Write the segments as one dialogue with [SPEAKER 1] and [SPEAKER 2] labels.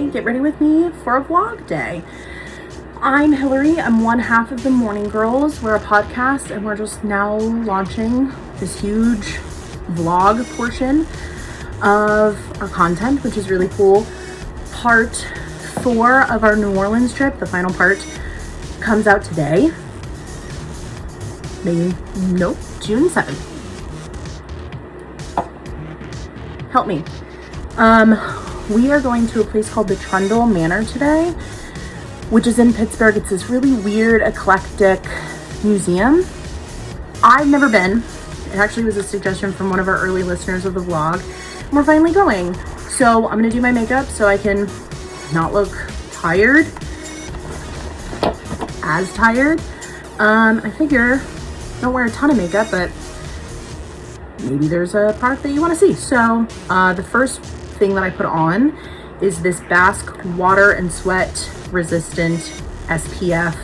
[SPEAKER 1] day. Get ready with me for a vlog day. I'm Hilary. I'm one half of the Mourning Girls. We're a podcast and we're just now launching this huge vlog portion of our content, which is really cool. Part 4 of our New Orleans trip, the final part, comes out today. June 7th. Help me. We are going to a place called the Trundle Manor today, which is in Pittsburgh. It's this really weird, eclectic museum. I've never been. It actually was a suggestion from one of our early listeners of the vlog. And we're finally going. So I'm gonna do my makeup so I can not look tired. As tired. I figure don't wear a ton of makeup, but maybe there's a product that you want to see. So the first thing that I put on is this Basque water and sweat resistant SPF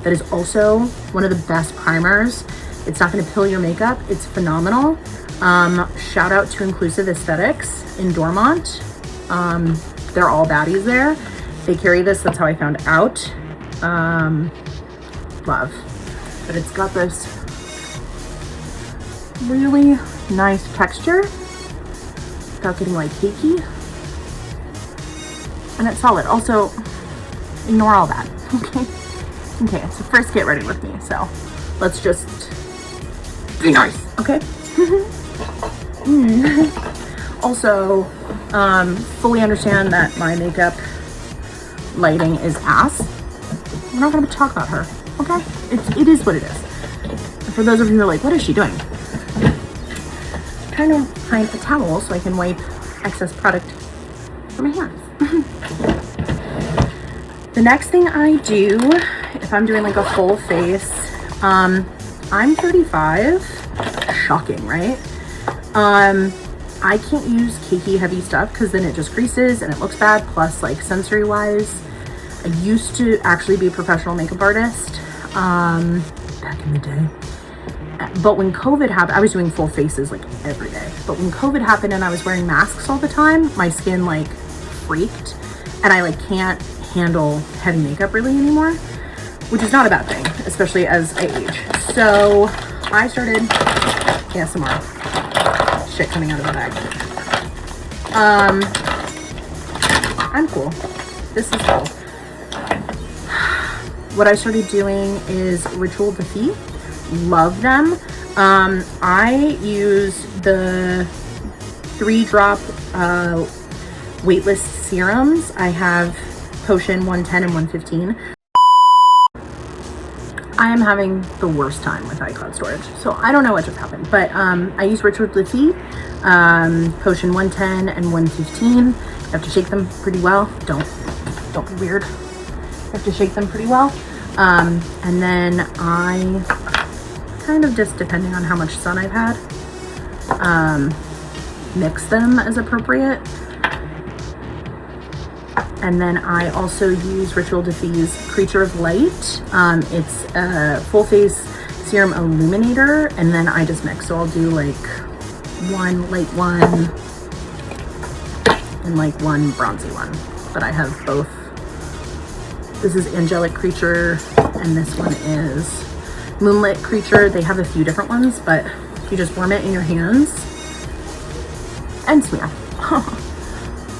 [SPEAKER 1] that is also one of the best primers. It's not going to pill your makeup. It's phenomenal. Shout out to Inclusive Aesthetics in Dormont. They're all baddies there. They carry this. That's how I found out. Love. But it's got this really nice texture without getting like cakey, and it's solid. Also, ignore all that. Okay, so first get ready with me, so let's just be nice, okay? Also, fully understand that my makeup lighting is ass. We're not gonna talk about her, okay? It is what it is. For those of you who are like, what is she doing? I'm trying to find a towel so I can wipe excess product from my hands. The next thing I do, if I'm doing like a full face, I'm 35. Shocking, right? I can't use cakey heavy stuff because then it just creases and it looks bad. Plus, like, sensory wise, I used to actually be a professional makeup artist back in the day. But when COVID happened, I was doing full faces like every day. But when COVID happened and I was wearing masks all the time, my skin like freaked, and I like can't handle heavy makeup really anymore, which is not a bad thing, especially as I age. So I started ASMR shit coming out of the bag. I'm cool. This is cool. What I started doing is Ritual Defeat. Love them. I use the 3-drop weightless serums. I have Potion 110 and 115. I am having the worst time with iCloud storage, so I don't know what just happened, but I use Ritual Defeat, Potion 110 and 115. You have to shake them pretty well. Don't be weird. You have to shake them pretty well. And then I kind of just, depending on how much sun I've had, mix them as appropriate. And then I also use Ritual Defeat's Creature of Light. It's a full face serum illuminator, and then I just mix. So I'll do like one light one and like one bronzy one. But I have both. This is Angelic Creature, and this one is Moonlit Creature. They have a few different ones, but you just warm it in your hands and smear.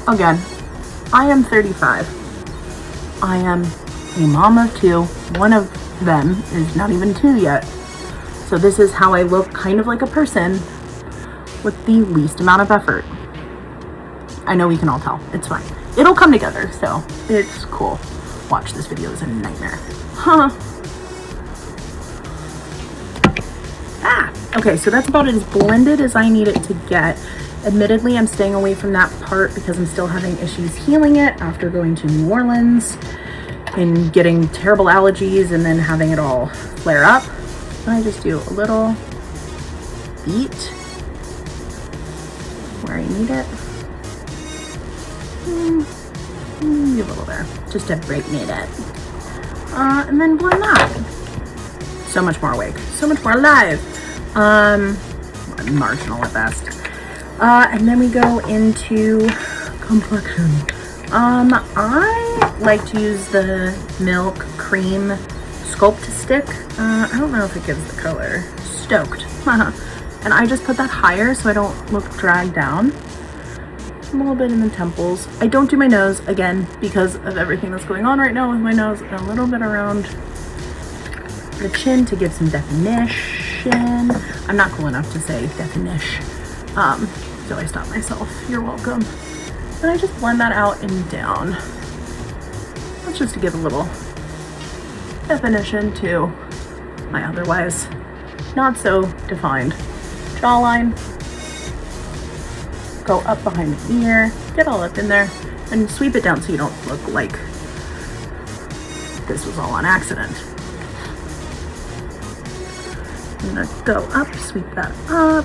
[SPEAKER 1] Again, I am 35. I am a mom of 2. One of them is not even 2 yet. So this is how I look, kind of like a person with the least amount of effort. I know we can all tell. It's fine. It'll come together, so it's cool. Watch, this video is a nightmare. Okay, so that's about as blended as I need it to get. Admittedly, I'm staying away from that part because I'm still having issues healing it after going to New Orleans and getting terrible allergies and then having it all flare up. And I just do a little beat where I need it. Maybe a little there, just to brighten it up. And then blend that. So much more awake, so much more alive. Marginal at best. And then we go into complexion. I like to use the Milk Cream Sculpt Stick. I don't know if it gives the color. Stoked. And I just put that higher so I don't look dragged down. A little bit in the temples. I don't do my nose, again, because of everything that's going on right now with my nose. A little bit around the chin to give some definition. I'm not cool enough to say definition. So I stopped myself. You're welcome. And I just blend that out and down. That's just to give a little definition to my otherwise not so defined jawline. Go up behind the ear, get all up in there, and sweep it down so you don't look like this was all on accident. I'm gonna go up, sweep that up.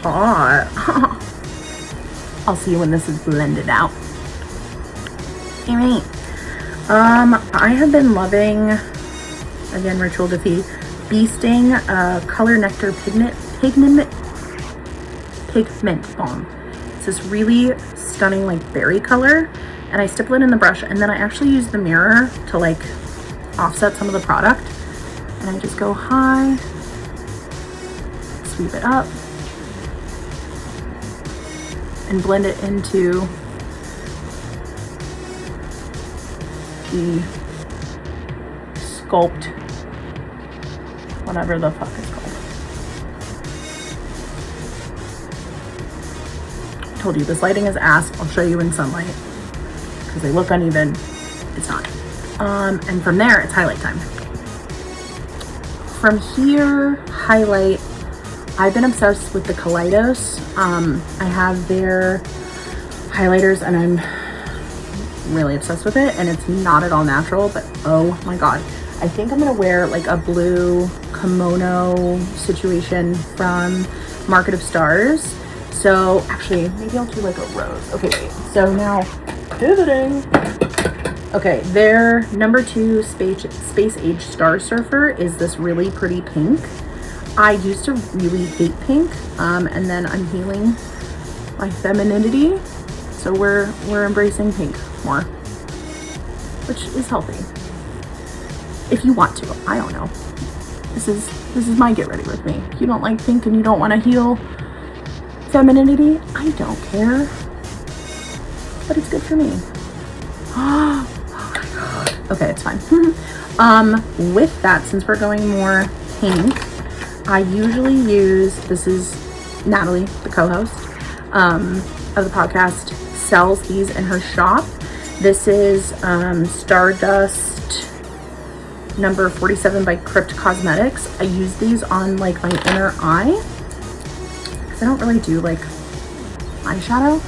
[SPEAKER 1] Hot. I'll see you when this is blended out. Alright. I have been loving, again, Ritual Defeat, Bee Sting Color Nectar Pigment Balm. It's this really stunning like berry color, and I stipple it in the brush, and then I actually use the mirror to like offset some of the product, and I just go high, sweep it up, and blend it into the Sculpt, whatever the fuck it's called. I told you this lighting is ass. I'll show you in sunlight because they look uneven. It's not. And from there, it's highlight time. From here, highlight. I've been obsessed with the Kaleidos. I have their highlighters and I'm really obsessed with it, and it's not at all natural, but oh my god. I think I'm gonna wear like a blue kimono situation from Market of Stars. So actually, maybe I'll do like a rose. Okay, wait. So now, pivoting. Okay, their #2 Space Age Star Surfer is this really pretty pink. I used to really hate pink, and then I'm healing my femininity, so we're embracing pink more, which is healthy. If you want to, I don't know. This is my get ready with me. If you don't like pink and you don't want to heal femininity, I don't care, but it's good for me. Oh my god. Okay, it's fine. With that, since we're going more pink, I usually use, this is Natalie, the co-host of the podcast, sells these in her shop. This is Stardust number 47 by Crypt Cosmetics. I use these on like my inner eye because I don't really do like eyeshadow,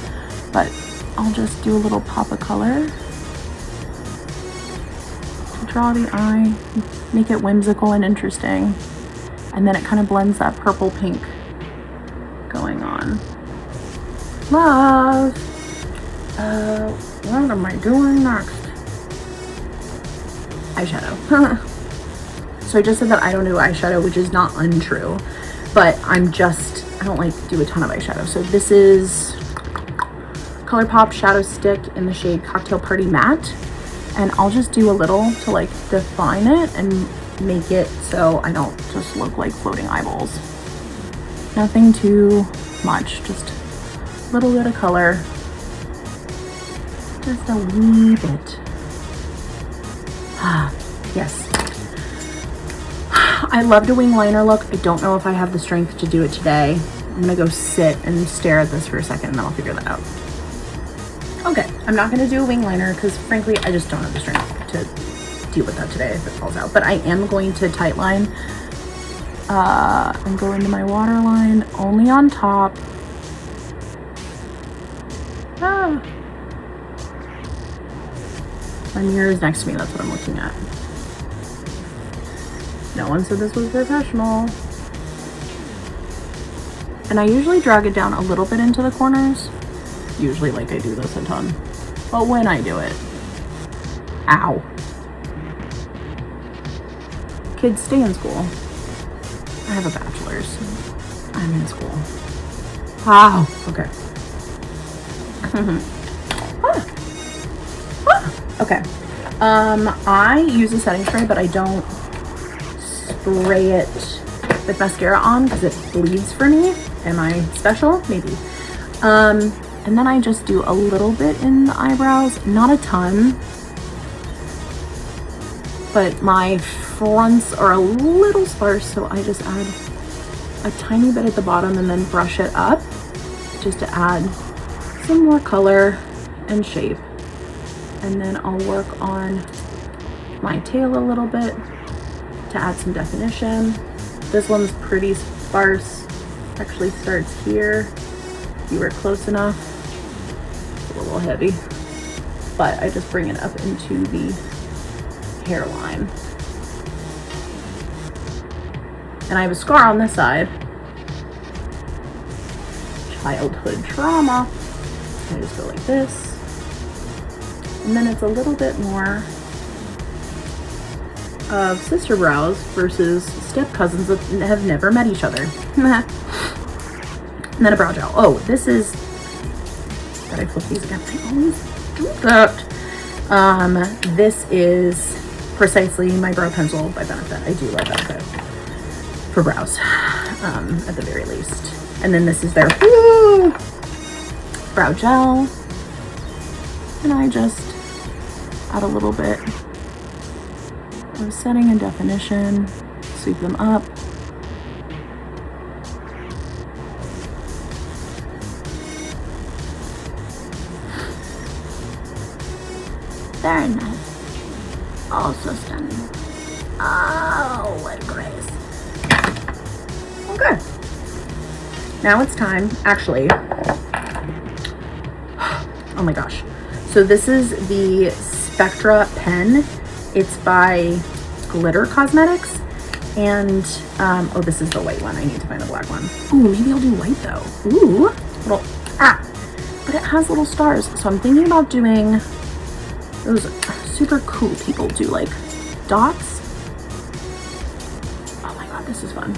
[SPEAKER 1] but I'll just do a little pop of color to draw the eye, make it whimsical and interesting. And then it kind of blends that purple pink going on. Love. What am I doing next? Eyeshadow. So I just said that I don't do eyeshadow, which is not untrue, but I don't like to do a ton of eyeshadow. So this is ColourPop Shadow Stick in the shade Cocktail Party Matte. And I'll just do a little to like define it and make it so I don't just look like floating eyeballs. Nothing too much, just a little bit of color, just a wee bit. Yes, I loved a wing liner look. I don't know if I have the strength to do it today. I'm gonna go sit and stare at this for a second and then I'll figure that out. Okay, I'm not gonna do a wing liner because frankly I just don't have the strength to deal with that today if it falls out, but I am going to tight line and go into my waterline only on top. My mirror is next to me, that's what I'm looking at. No one said this was professional. And I usually drag it down a little bit into the corners, usually like I do this a ton, but when I do it, ow. Kids, stay in school. I have a bachelor's. I'm in school. Wow. Okay. Okay. I use a setting spray, but I don't spray it with mascara on because it bleeds for me. Am I special? Maybe. And then I just do a little bit in the eyebrows, not a ton, but my fronts are a little sparse, so I just add a tiny bit at the bottom and then brush it up just to add some more color and shape. And then I'll work on my tail a little bit to add some definition. This one's pretty sparse. Actually starts here. If you were close enough. It's a little heavy, but I just bring it up into the hairline. And I have a scar on this side. Childhood trauma. I just go like this. And then it's a little bit more of sister brows versus step cousins that have never met each other. And then a brow gel. Oh, this is, gotta flip these again. I always do that. This is precisely my brow pencil by Benefit. I do love Benefit for brows, at the very least. And then this is their brow gel. And I just add a little bit of setting and definition, sweep them up. Very nice. Also stunning. Oh, what grace. Okay. Now it's time, actually. Oh my gosh. So this is the Spectra pen. It's by Glitter Cosmetics. And, oh, this is the white one. I need to find the black one. Ooh, maybe I'll do white though. Ooh, little, but it has little stars. So I'm thinking about doing, those super cool people do like dots. Oh my God, this is fun.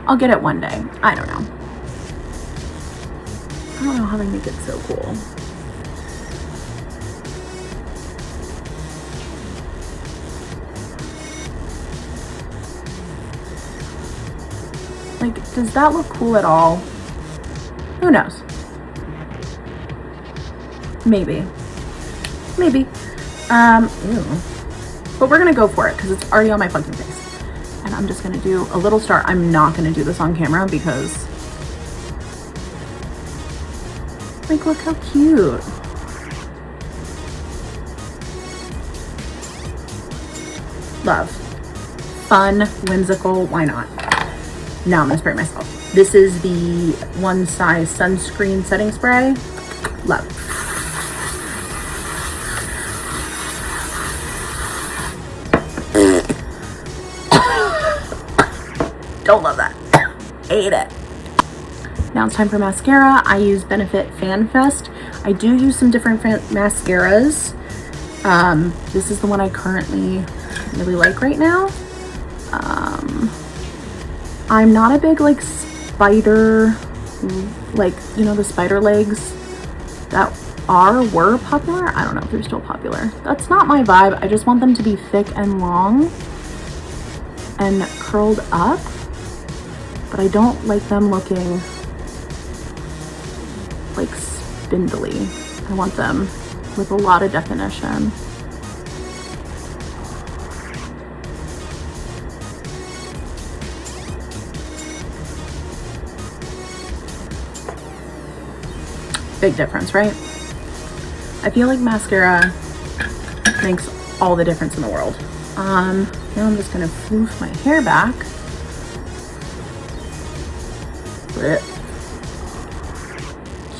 [SPEAKER 1] I'll get it one day. I don't know. I don't know how they make it so cool. Like, does that look cool at all? Who knows? Maybe. Maybe. Ew. But we're gonna go for it because it's already on my fucking face. And I'm just gonna do a little star. I'm not gonna do this on camera because, like, look how cute. Love. Fun, whimsical, why not? Now I'm gonna spray myself. This is the One Size Sunscreen Setting Spray. Love. Don't love that. Hate it. Now it's time for mascara. I use Benefit Fan Fest. I do use some different mascaras. This is the one I currently really like right now. I'm not a big like spider, like, you know, the spider legs that were popular. I don't know if they're still popular. That's not my vibe. I just want them to be thick and long and curled up. But I don't like them looking like spindly. I want them with a lot of definition. Big difference, right? I feel like mascara makes all the difference in the world. Now I'm just gonna floof my hair back.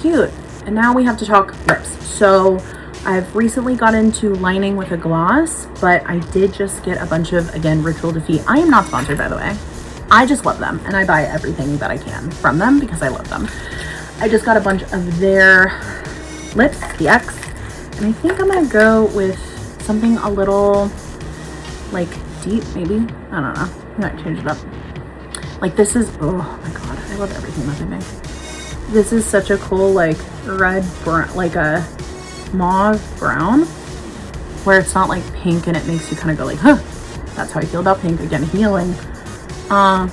[SPEAKER 1] Cute. And now we have to talk lips. So I've recently got into lining with a gloss, but I did just get a bunch of, again, Ritual Defeat. I am not sponsored, by the way. I just love them, and I buy everything that I can from them because I love them. I just got a bunch of their lips, the X, and I think I'm gonna go with something a little like deep, maybe. I don't know. I might change it up. Like this is, oh my god, I love everything that they make. This is such a cool like red brown, like a mauve brown, where it's not like pink and it makes you kind of go like, huh. That's how I feel about pink. Again, healing. Oh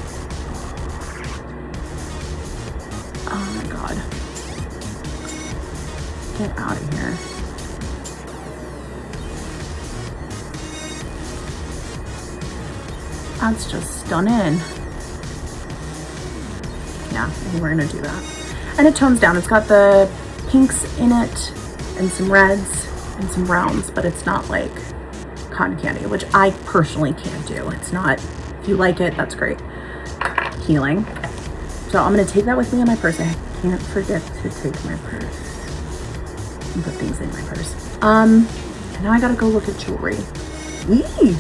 [SPEAKER 1] my god. Get out of here. That's just stunning. Yeah, I think we're gonna do that. And it tones down. It's got the pinks in it and some reds and some browns, but it's not like cotton candy, which I personally can't do. It's not, if you like it, that's great. Healing. So I'm gonna take that with me in my purse. I can't forget to take my purse and put things in my purse. And now I gotta go look at jewelry. Eee!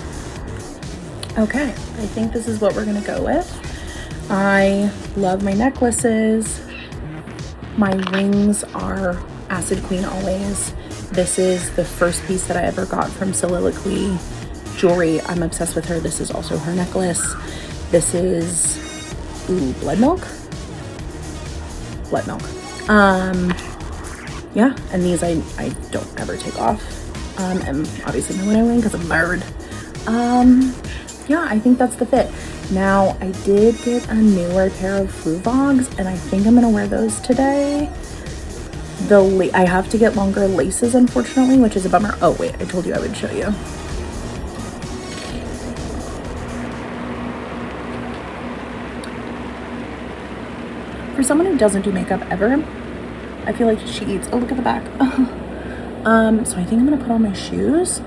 [SPEAKER 1] Okay, I think this is what we're gonna go with. I love my necklaces. My rings are Acid Queen always. This is the first piece that I ever got from Soliloquy Jewelry. I'm obsessed with her. This is also her necklace. This is, ooh, blood milk? Blood milk. Yeah, and these I don't ever take off. And obviously my winter ring because I'm married. Yeah, I think that's the fit. Now, I did get a newer pair of Fluvogs, and I think I'm gonna wear those today. I have to get longer laces, unfortunately, which is a bummer. Oh, wait, I told you I would show you. For someone who doesn't do makeup ever, I feel like she eats. Oh, look at the back. So I think I'm gonna put on my shoes,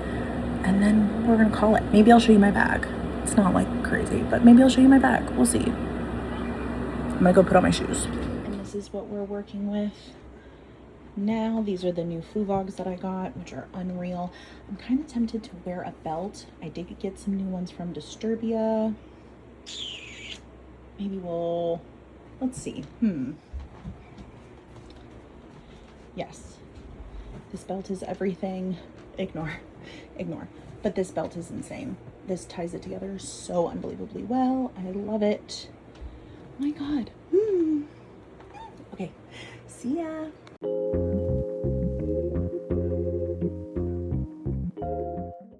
[SPEAKER 1] and then we're gonna call it. Maybe I'll show you my bag. It's not like crazy, but maybe I'll show you my bag. We'll see. I'm gonna go put on my shoes. And this is what we're working with now. These are the new Fluvogs that I got, which are unreal. I'm kind of tempted to wear a belt. I did get some new ones from Disturbia. Maybe let's see. Yes. This belt is everything. Ignore. But this belt is insane. This ties it together so unbelievably well. I love it. Oh my god. Okay. See ya.